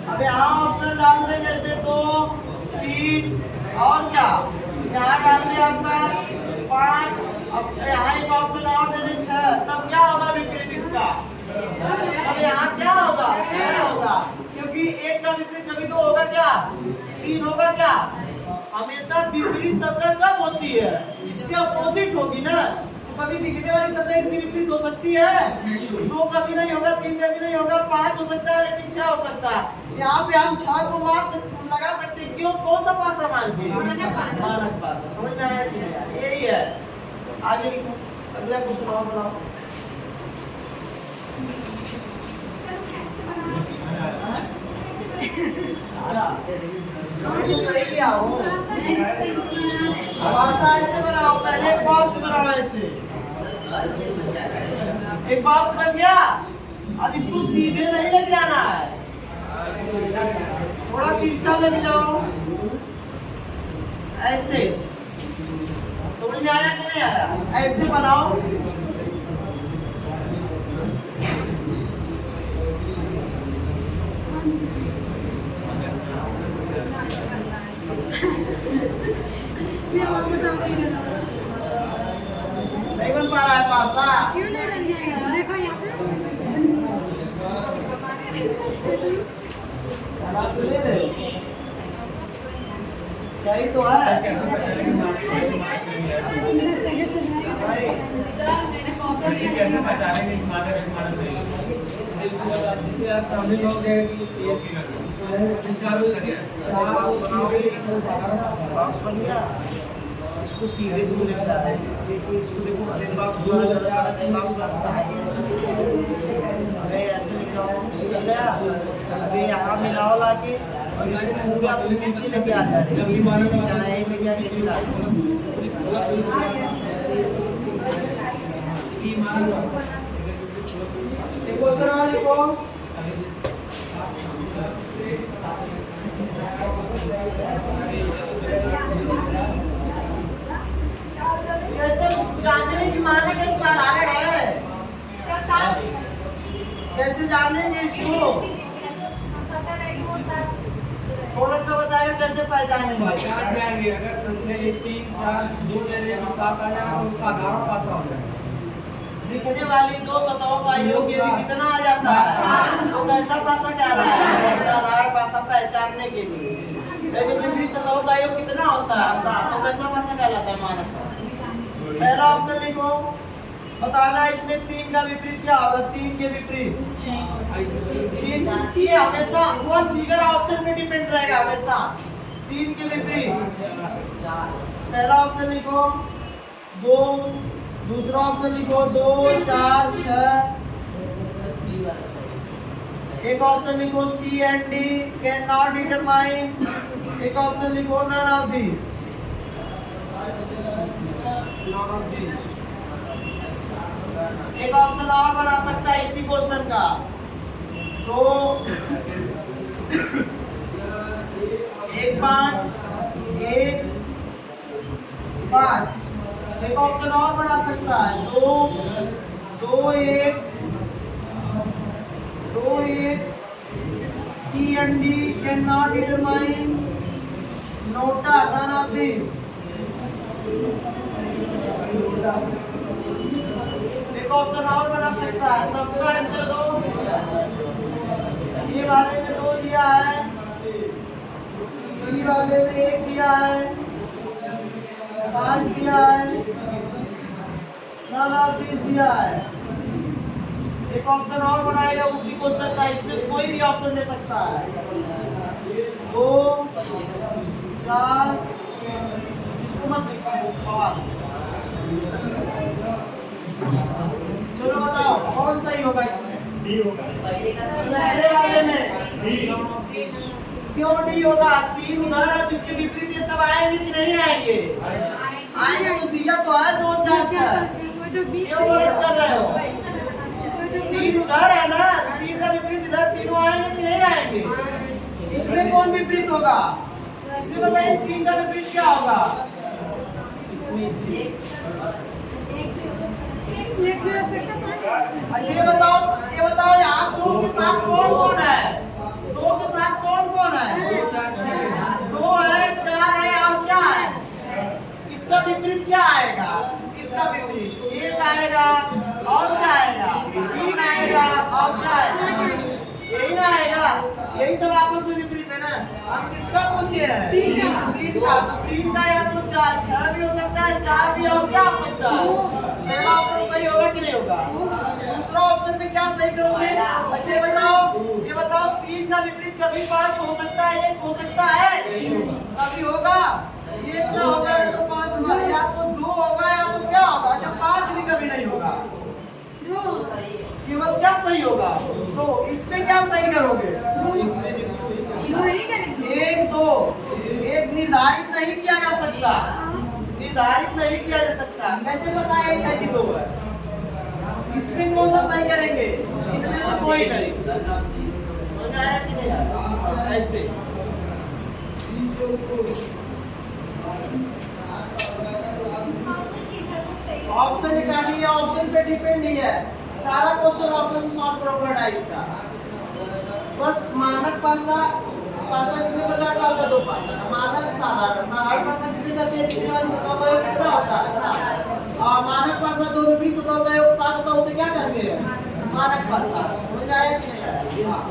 अब यहाँ ऑप्शन डाल दे जैसे 2 3 और क्या, यहाँ डाल दे आपका 5, अब यहाँ एक ऑप्शन और दे दे 6, तब क्या होगा विपरीत इसका? अब यहाँ क्या होगा? 6 होगा, क्योंकि एक का विपरीत कभी तो होगा क्या? 3 होगा क्या? हमेशा विपरीत सतह कब होती है? इसके अपोजिट होगी ना। तो कभी दिखने वाली सतह इसकी विपरीत हो सकती है? 2 कभी नहीं होगा, 3 कभी नहीं होगा, 5 हो सकता है लेकिन 6 हो सकता है। यहाँ पे हम 6 को लगा सकते हैं। क्यों? कौन सा पासा मान के? मानक पासा। समझ में आया कि नहीं? यही है। आगे लिखो, अगला क्वेश्चन और बनाओ। सही किया हो। पासा ऐसे बनाओ, पहले बॉक्स बनाओ ऐसे। एक बॉक्स बन गया, अब इसको सीधे नहीं लेके जाना है, थोड़ा तिरछा लेके जाओ ऐसे। समझ में आया कि नहीं आया? ऐसे बनाओ। नहीं बन पा रहा है पासा। क्यों नहीं बन जाएगा? देखो यहाँ पे ले रहे, सही तो है। कैसे पहचानेंगे कि मानक है मानक नहीं? सभी लोग बॉक्स बन गया, इसको सीधे दूर लेके जा रहे हैं। देखिए इसको देखो, बॉक्स बना बॉक्स बनता है ऐसे। ऐसे लिखाओ, चल गया। अभी यहाँ मिलाओ लाके और इसको पूरा नीचे लेके आ जा रहे हैं। मानक लेके आना है, लेके आके नहीं ला क्वेश्चन और लिखो। कैसे जानेंगे कि मानक एक साधारण है? कैसे जानेंगे इसको? कौन का बताएगा कैसे पहचानेंगे? पहचान जाएंगे। अगर संख्या 3 4 2 ले रहे तो 7 आ जाएगा तो साधारण पासा हो जाएगा। दिखने वाली 2 सतहों का योग यदि कितना आ जाता है तो कैसा पासा कह रहा है? साधारण पासा पहचानने के लिए। लेकिन विपरीत सतहों का योग कितना होता है? 7, तो कैसा पासा कहलाता है? मानक पासा। पहला ऑप्शन लिखो, बताना इसमें 3 का विपरीत क्या होगा? 3 के विपरीत 3 ये हमेशा वन फिगर ऑप्शन पे डिपेंड रहेगा हमेशा। 3 के विपरीत पहला ऑप्शन लिखो 2, दूसरा ऑप्शन लिखो 2 4 6, एक ऑप्शन लिखो C and D can not determine, एक ऑप्शन लिखो नन ऑफ दिस। एक ऑप्शन और बना सकता है इसी क्वेश्चन का, तो 1 5 1 5। एक ऑप्शन और बना सकता है 2 2 1 2 1, C and D can not determine NOTA none of this. एक ऑप्शन और बना सकता है, सबका आंसर दो। ये वाले में 2 दिया है, सी वाले में 1 दिया है, 5 दिया है, नन ऑफ दिस दिया है। एक ऑप्शन और बनाएगा उसी क्वेश्चन का, इसमें से कोई भी ऑप्शन दे सकता है। 2 4, इसको मत देखो। चलो बताओ कौन सही होगा इसमें? डी होगा। पहले वाले में डी। क्यों डी होगा? 3 उधर है तो इसके विपरीत ये सब आएंगे कि नहीं आएंगे? आएंगे। तो दिया तो है 2 4 6, क्यों गलत कर रहे हो? 3 उधर है ना, 3 का विपरीत इधर, तीनों आएंगे कि नहीं आएंगे? इसमें कौन विपरीत होगा? इसमें बताइए 3 का विपरीत क्या होगा? अच्छा ये बताओ यहाँ 2 के साथ कौन कौन है? 2 के साथ विपरीत क्या आएगा? इसका विपरीत 1 आएगा और क्या आएगा? 3 आएगा और क्या आएगा? यही ना आएगा। यही सब आपस में विपरीत है ना। हम किसका पूछे हैं? 3 का। तो 3 का या तो 4 6 भी हो सकता है, 4 भी, और क्या हो सकता है? पहला ऑप्शन सही होगा कि नहीं होगा? दूसरा ऑप्शन में क्या सही करोगे? अच्छा ये बताओ 3 का विपरीत कभी 5 हो सकता है, 1 हो सकता है? कभी होगा? 1 ना होगा तो 5 होगा, या तो 2 होगा या तो क्या होगा? अच्छा 5 भी कभी नहीं होगा। केवल क्या सही होगा? तो इसमें क्या सही करोगे? 1 2 एक निर्धारित नहीं किया जा सकता, निर्धारित नहीं किया जा सकता। कैसे पता है 1 है कि 2 है? इसमें कौन सा सही करेंगे? इनमें से कोई करेंगे। समझ आया कि नहीं आया? ऐसे ऑप्शन निकालिए, ऑप्शन पे डिपेंड नहीं है। सारा क्वेश्चन ऑप्शन से सॉल्व करोगे डाइस का। बस मानक पासा कितने प्रकार का होता है? 2 पासा का। मानक साधारण पासा किसे कहते हैं? कितने वाली सतह का योग कितना होता है? 7। और मानक पासा 2 विपरीत सतह का योग 7 होता है, उसे क्या कहते हैं? मानक पासा। समझ आया कि नहीं आया? हां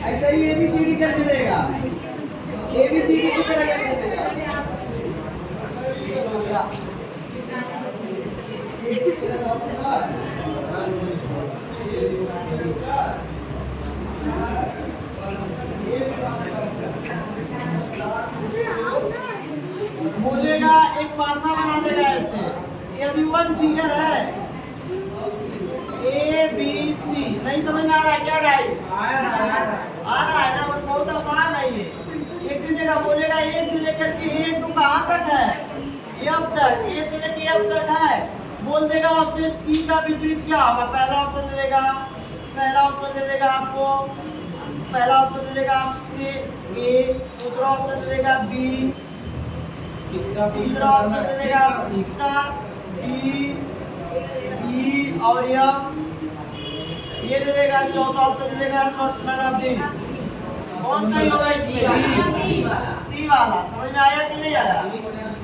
ऐसा ही ABCD करके देगा, ABCD की तरह करके देगा। बोलेगा एक पासा बना देगा ऐसे। ये अभी 1 फिगर है, ABC। नहीं समझ में आ रहा है क्या गाइस? आ रहा है ना? बस बहुत आसान है ये। एक दीजिएगा, बोलेगा A से लेकर के A2 कहाँ तक है? F तक। A से लेकर F तक है। बोल देगा आपसे C का विपरीत क्या होगा? पहला ऑप्शन दे देगा आपको, पहला ऑप्शन दे देगा आपसे A, दूसरा ऑप्शन दे देगा B, तीसरा ऑप्शन दे देगा इसका B, E और F, ये दे देगा। चौथा ऑप्शन दे देगा नॉट ऑफ दिस। कौन सही होगा इसमें? सी वाला। समझ में आया कि नहीं आया?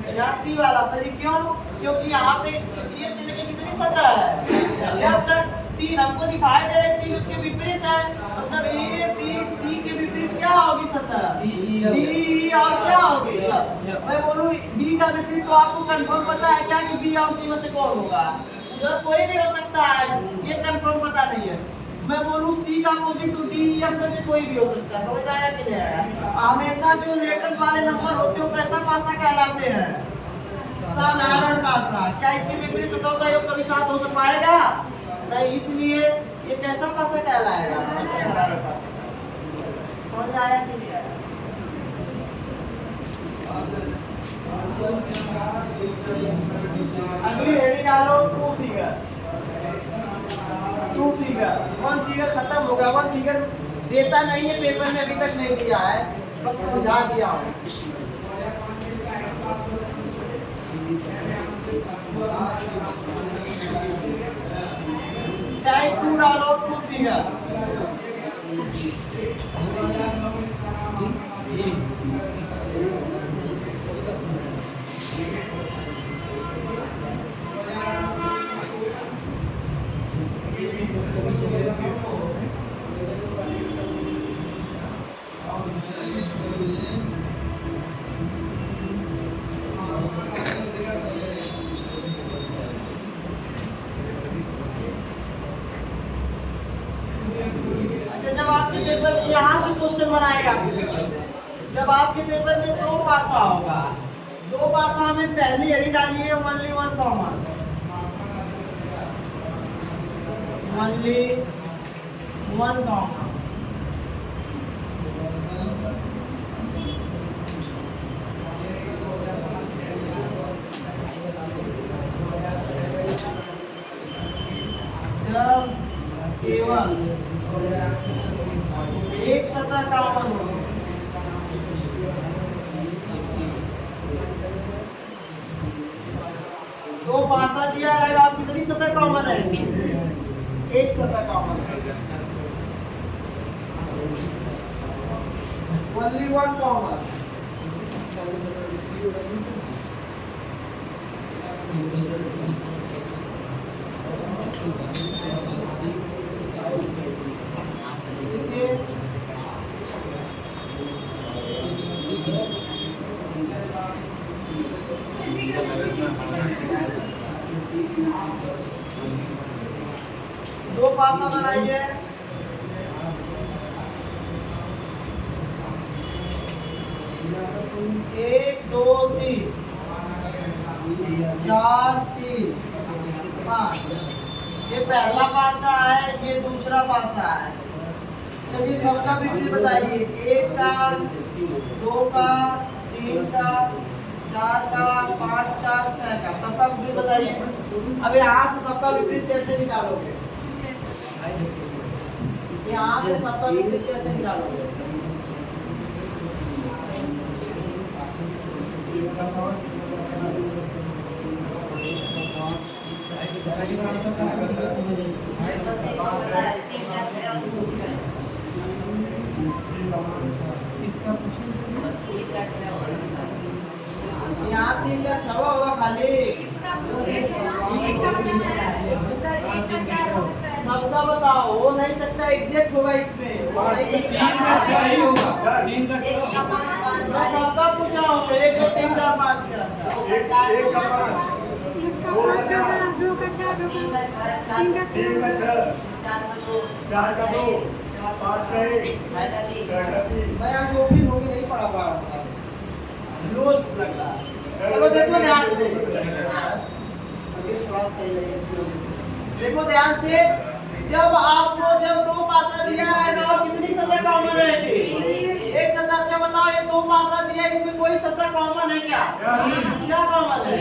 यहाँ सी वाला सही। क्यों? क्योंकि यहाँ पे ये से लेके कितनी सतह है? अब तक 3 हमको दिखाई दे रहे, 3 उसके विपरीत है। मतलब A B C के विपरीत क्या होगी सतह? D और क्या होगी? मैं बोलूँ D का विपरीत, तो आपको कंफर्म पता है क्या कि B और C में से कौन होगा? कोई भी हो सकता है, ये कंफर्म पता नहीं है। मैं बोलूं C का अपोजिट तो D, F में से कोई भी हो सकता है। समझ आया कि नहीं आया? हमेशा जो लेटर्स वाले नंबर होते हैं वो कैसा पासा कहलाते हैं? साधारण पासा। क्या इसके विपरीत सतहों का योग कभी 7 हो पाएगा? नहीं, इसलिए ये कैसा पासा कहलाएगा? साधारण पासा। समझ में आया कि नहीं आया? अगली हेडिंग डालो 2 फिगर। 1 फिगर खत्म हो गया। 1 फिगर देता नहीं है पेपर में, अभी तक नहीं दिया है, बस समझा दिया हूँ। टाइप 2 डालो 2 फिगर। यहाँ से क्वेश्चन बनाएगा आपके पेपर में। जब आपके पेपर में 2 पासा होगा, 2 पासा में पहली हेडिंग डालिए ओनली 1 कॉमन, ओनली 1 कॉमन। जब केवल एक सतह कॉमन हो, तो पासा दिया रहेगा, कितनी सतह कॉमन है? एक सतह कॉमन है। only one common. देखिए दो पासा बनाइए। एक दो तीन, 4 3 5। ये पहला पासा है, ये दूसरा पासा है। चलिए सबका विपरीत बताइए। 1 का, 2 का, 3 का, 4 का, 5 का, 6 का, सबका विपरीत बताइए। अब यहाँ से सबका विपरीत कैसे निकालोगे? यहाँ से सबका विपरीत कैसे निकालोगे? यहाँ 3 का 6 होगा खाली। सबका बताओ, हो नहीं सकता एग्जैक्ट होगा इसमें, हो नहीं सकता। मैं सबका पूछा हूँ, 1 2 3 4 5 का। एक का 5 होगा, 2 का 6 होगा, 3 का 6 होगा, 4 का 2, 5 का 1, 6 का 3। मैं आज वो भी होगी नहीं पढ़ा पा रहा हूँ, लूज लग रहा है। चलो देखो ध्यान से, अभी थोड़ा सही लगे इसकी वजह से। देखो ध्यान से, जब आपको जब दो पासा दिया रहेगा और कितनी सतह कॉमन रहेगी? एक सतह। अच्छा बताओ, ये दो पासा दिया, इसमें कोई सतह कॉमन है क्या? क्या कॉमन है?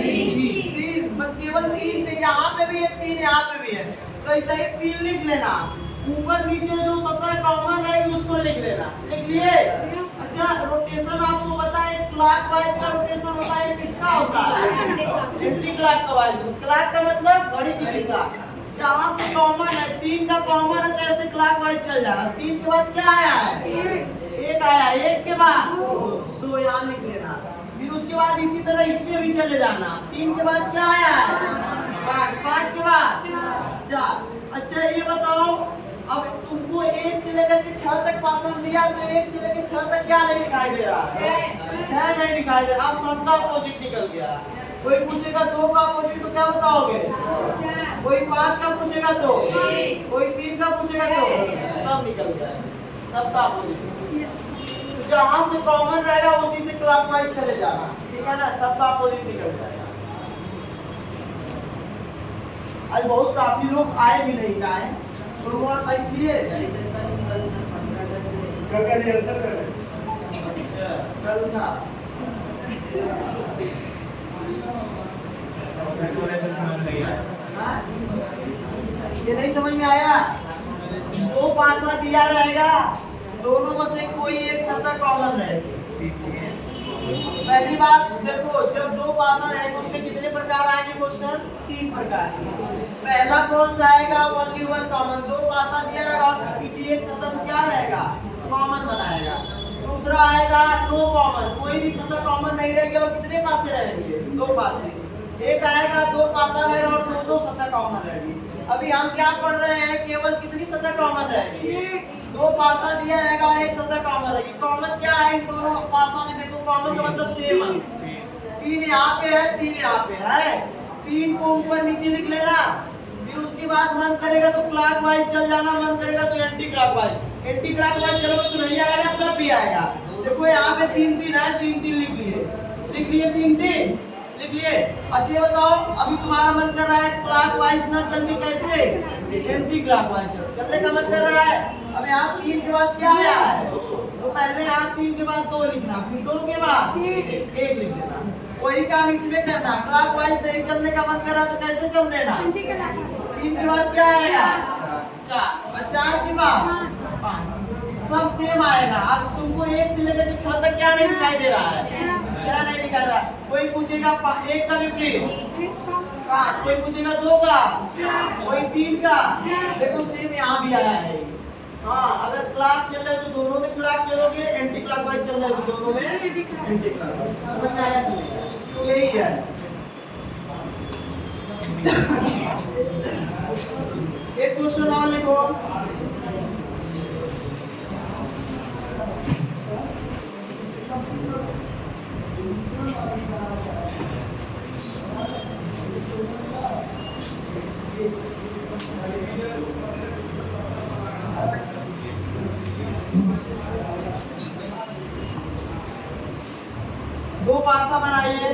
3। बस केवल 3 थे। यहाँ पे भी है 3, यहाँ पे भी है, तो ऐसा ही 3 लिख लेना। ऊपर नीचे जो सतह कॉमन रहेगी उसको लिख लेना। लिख लिए? अच्छा, रोटेशन आपको पता है क्लॉकवाइज का रोटेशन होता है, किसका होता है? Anti clockwise. क्लॉक का मतलब घड़ी की दिशा। जहाँ से कॉमन है, 3 का कॉमन है तो ऐसे क्लॉकवाइज चल जाएगा। 3 के बाद क्या आया है? 1 आया। 1 के बाद 2, यहाँ लिख लेना। फिर उसके बाद इसी तरह इसमें भी चले जाना। 3 के बाद क्या आया है? 5। 5 के बाद 4। अच्छा ये बताओ, अब तुमको 1 से लेकर के 6 तक पासा दिया, तो 1 से लेकर 6 तक क्या नहीं दिखाई दे रहा? 6 नहीं दिखाई दे रहा। अब सबका अपोजिट निकल गया। कोई पूछेगा 2 का अपोजिट तो क्या बताओगे? कोई 5 का पूछेगा तो, कोई 3 का पूछेगा तो, सब निकल गया, सबका अपोजिट। तो जहाँ से कॉमन रहेगा उसी से क्लॉकवाइज चले जाना, ठीक है ना? सबका अपोजिट निकल जाएगा। आज बहुत काफी लोग आए भी नहीं, का है शुरुआत था इसलिए। अच्छा, कल का हाँ? ये नहीं समझ में आया? 2 पासा दिया रहेगा, दोनों में से कोई एक सतह कॉमन रहेगी। पहली बात देखो, जब 2 पासा रहेगा उसमें कितने प्रकार आएंगे क्वेश्चन? 3 प्रकार के। पहला कौन सा आएगा? Only one common. 2 पासा दिया रहेगा और किसी एक सतह को क्या रहेगा? कॉमन बनाएगा। दूसरा आएगा नो कॉमन, कोई भी सतह कॉमन नहीं रहेगी और कितने पासे रहेंगे? 2 पासे। एक आएगा 2 पासा रहेगा और 2 सतह कॉमन रहेगी। अभी हम क्या पढ़ रहे हैं? केवल कितनी सतह कॉमन रहेगी? 2 पासा दिया रहेगा और 1 सतह कॉमन रहेगी। कॉमन क्या है इन दोनों पासा में? देखो कॉमन का मतलब सेम है। 3 यहाँ पे है, 3 यहाँ पे है। 3 को ऊपर नीचे लिख लेना। फिर उसके बाद मन करेगा तो क्लॉकवाइज चल जाना, मन करेगा तो एंटी क्लॉकवाइज। एंटी क्लॉकवाइज चलोगे तो नहीं आएगा, तब भी आएगा। देखो यहाँ पे 3 3 है, 3 3 लिख लिए। 3 3 लिख लिए। अच्छा ये बताओ, अभी तुम्हारा मन कर रहा है क्लॉकवाइज ना चल के कैसे? एंटी क्लॉकवाइज चलने का मन कर रहा है। अब यहाँ 3 के बाद क्या आया है? तो पहले यहाँ 3 के बाद 2 लिखना, फिर 2 के बाद 1 लिख देना। वही काम इसमें करना। क्लॉकवाइज नहीं चलने का मन कर रहा तो कैसे चल देना? 3 के बाद क्या आएगा? 4 और 4 के बाद 5। सब सेम आएगा। अब तुमको 1 से लेकर 6 तक क्या नहीं दिखाई दे रहा है? 6 नहीं दिखाई दे रहा। कोई पूछेगा 1 का विपरीत 5, कोई पूछेगा 2 का, कोई 3 का। देखो सेम यहाँ भी आया है, हाँ, अगर क्लॉक चल रहा है तो दोनों में क्लॉक चलोगे, एंटी क्लॉकवाइज चल रहा है तो दोनों में एंटी क्लॉकवाइज। समझ में आया कि नहीं? यही है। एक क्वेश्चन और लिखो। दो पासा बनाइए।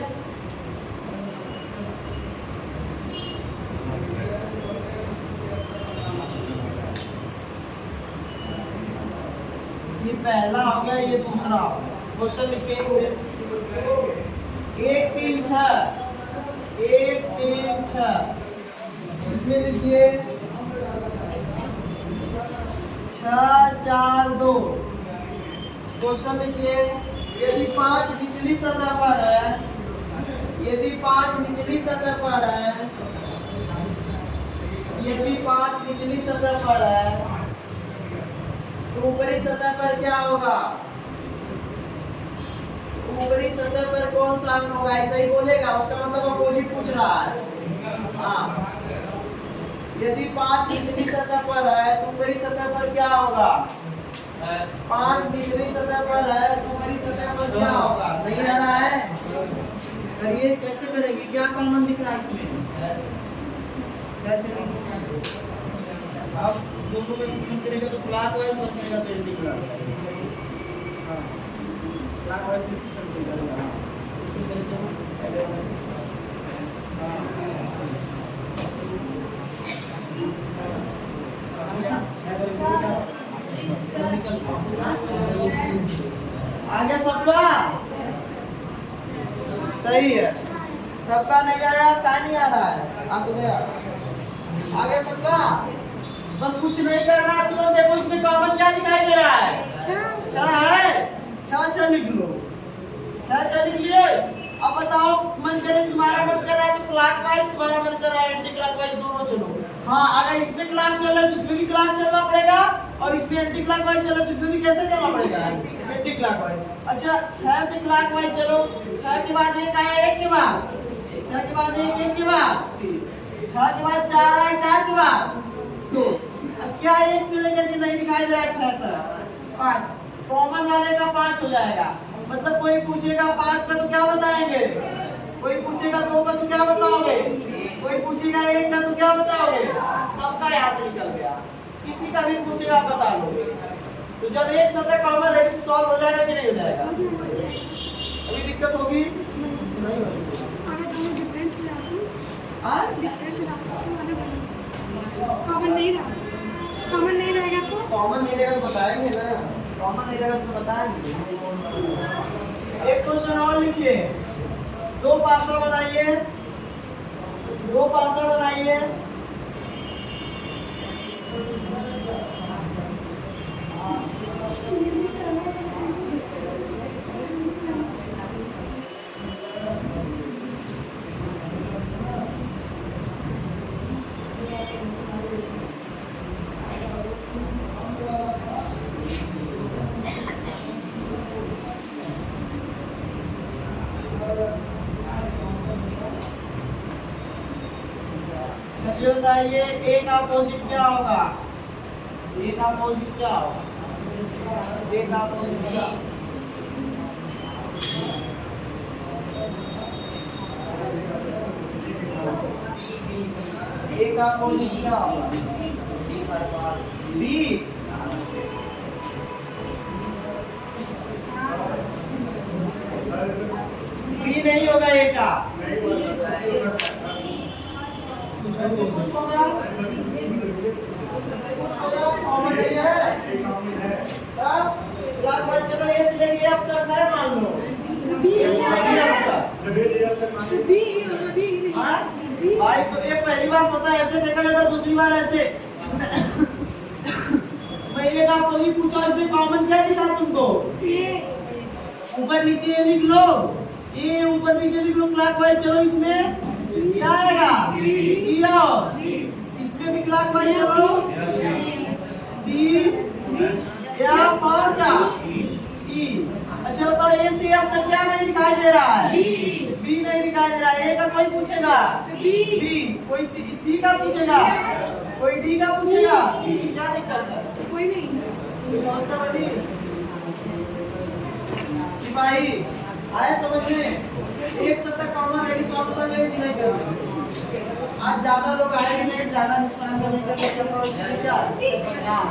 ये पहला हो गया, ये दूसरा। क्वेश्चन लिखिए इसमें 1 3 6 1 3 6। इसमें लिखिए 6 4 2। क्वेश्चन लिखिए यदि 5 निचली सतह पर है, यदि 5 निचली सतह पर है, यदि 5 निचली सतह पर है तो ऊपरी सतह पर क्या होगा? ऊपरी सतह पर कौन सा अंक होगा? ऐसा ही बोलेगा, उसका मतलब अपोजिट पूछ रहा है। हाँ, यदि 5 निचली सतह पर है तो ऊपरी सतह पर क्या होगा? 5 निचली सतह पर है तो ऊपरी सतह पर क्या होगा? नहीं आ रहा है? करिए, कैसे करेंगे? क्या कॉमन दिख रहा है इसमें? अब दोनों में मन करेगा तो क्लॉकवाइज, मन करेगा तो एंटी क्लॉकवाइज। हाँ, क्लॉकवाइज किसी चलते जाएगा। हाँ, उसमें चले चलो पहले। हाँ, आ गया सबका? सही है। सबका नहीं आया? क्या नहीं आ रहा है? आ तो गया। आ गया सबका? बस कुछ नहीं करना है, तुरंत देखो इसमें कॉमन क्या दिखाई दे रहा है? 6 है। 6 लिख लो। 6 लिख लिए। अब बताओ, मन करे तुम्हारा मन कर रहा है तो क्लॉकवाइज, तुम्हारा मन कर रहा है एंटी क्लॉकवाइज, दोनों चलो। हाँ, अगर इसमें क्लॉक चल रहा है तो इसमें भी क्लॉक चलना पड़ेगा, और इसमें एंटी क्लॉकवाइज चल रहा है तो इसमें भी कैसे चलना पड़ेगा? Anti clockwise. अच्छा, 6 से क्लॉकवाइज चलो। 6 के बाद 1 आया, 1 के बाद 6 के बाद 1, 1 के बाद 6 के बाद 4 आया, 4 के बाद 2। अब क्या 1 से लेकर के नहीं दिखाई दे रहा है 6 तक? 5 कॉमन वाले का 5 हो जाएगा। मतलब कोई पूछेगा 5 का तो क्या बताएंगे? कोई पूछेगा 2 का तो क्या बताओगे? कोई पूछेगा 1 का तो क्या बताओगे? सबका यहाँ से निकल गया। किसी का भी पूछेगा आप बता लो। तो जब एक सतह कॉमन है तो सॉल्व हो जाएगा कि नहीं हो जाएगा? अभी दिक्कत होगी? नहीं होगी। हाँ? कॉमन नहीं रहेगा तो? कॉमन नहीं रहेगा तो बताएंगे ना। कॉमन नहीं रहेगा तो बताएंगे। एक क्वेश्चन और लिखिए। 2 पासा बनाइए। 2 पासा बनाइए। चलिए बताइए, एक अपोजिट क्या होगा? एक अपोजिट क्या होगा? एक अपोजिट क्या? एक अपोजिट क्या होगा? बी। बी नहीं होगा ए का। ऐसे कुछ होगा? ऐसे कुछ होगा? कॉमन नहीं है। तब क्लॉकवाइज चलो, ए से लेके अब तक है, मान लो ए से लेके अब तक। हाँ भाई, तो ये पहली बार सतह ऐसे देखा जाता है, दूसरी बार ऐसे। मैं ये का कोई पूछा, इसमें कॉमन क्या दिखा तुमको? ऊपर नीचे लिख लो, ये ऊपर नीचे लिख लो। क्लॉकवाइज चलो, इसमें क्या आएगा? सी। और इसमें भी क्लॉकवाइज चलो, सी एफ और क्या ई। अच्छा बताओ ए सी एफ का क्या नहीं दिखाई दे रहा है? बी नहीं दिखाई दे रहा है। ए का कोई पूछेगा? बी। कोई सी का पूछेगा? कोई डी का पूछेगा? क्या दिक्कत है? कोई नहीं। कोई समस्या बनी? सिपाही आए समझ में? एक सत्ता कॉमन है कि सॉल्व कर ले कि नहीं करना? आज ज्यादा लोग आए भी नहीं, ज्यादा नुकसान करने का चलता है क्या? हाँ।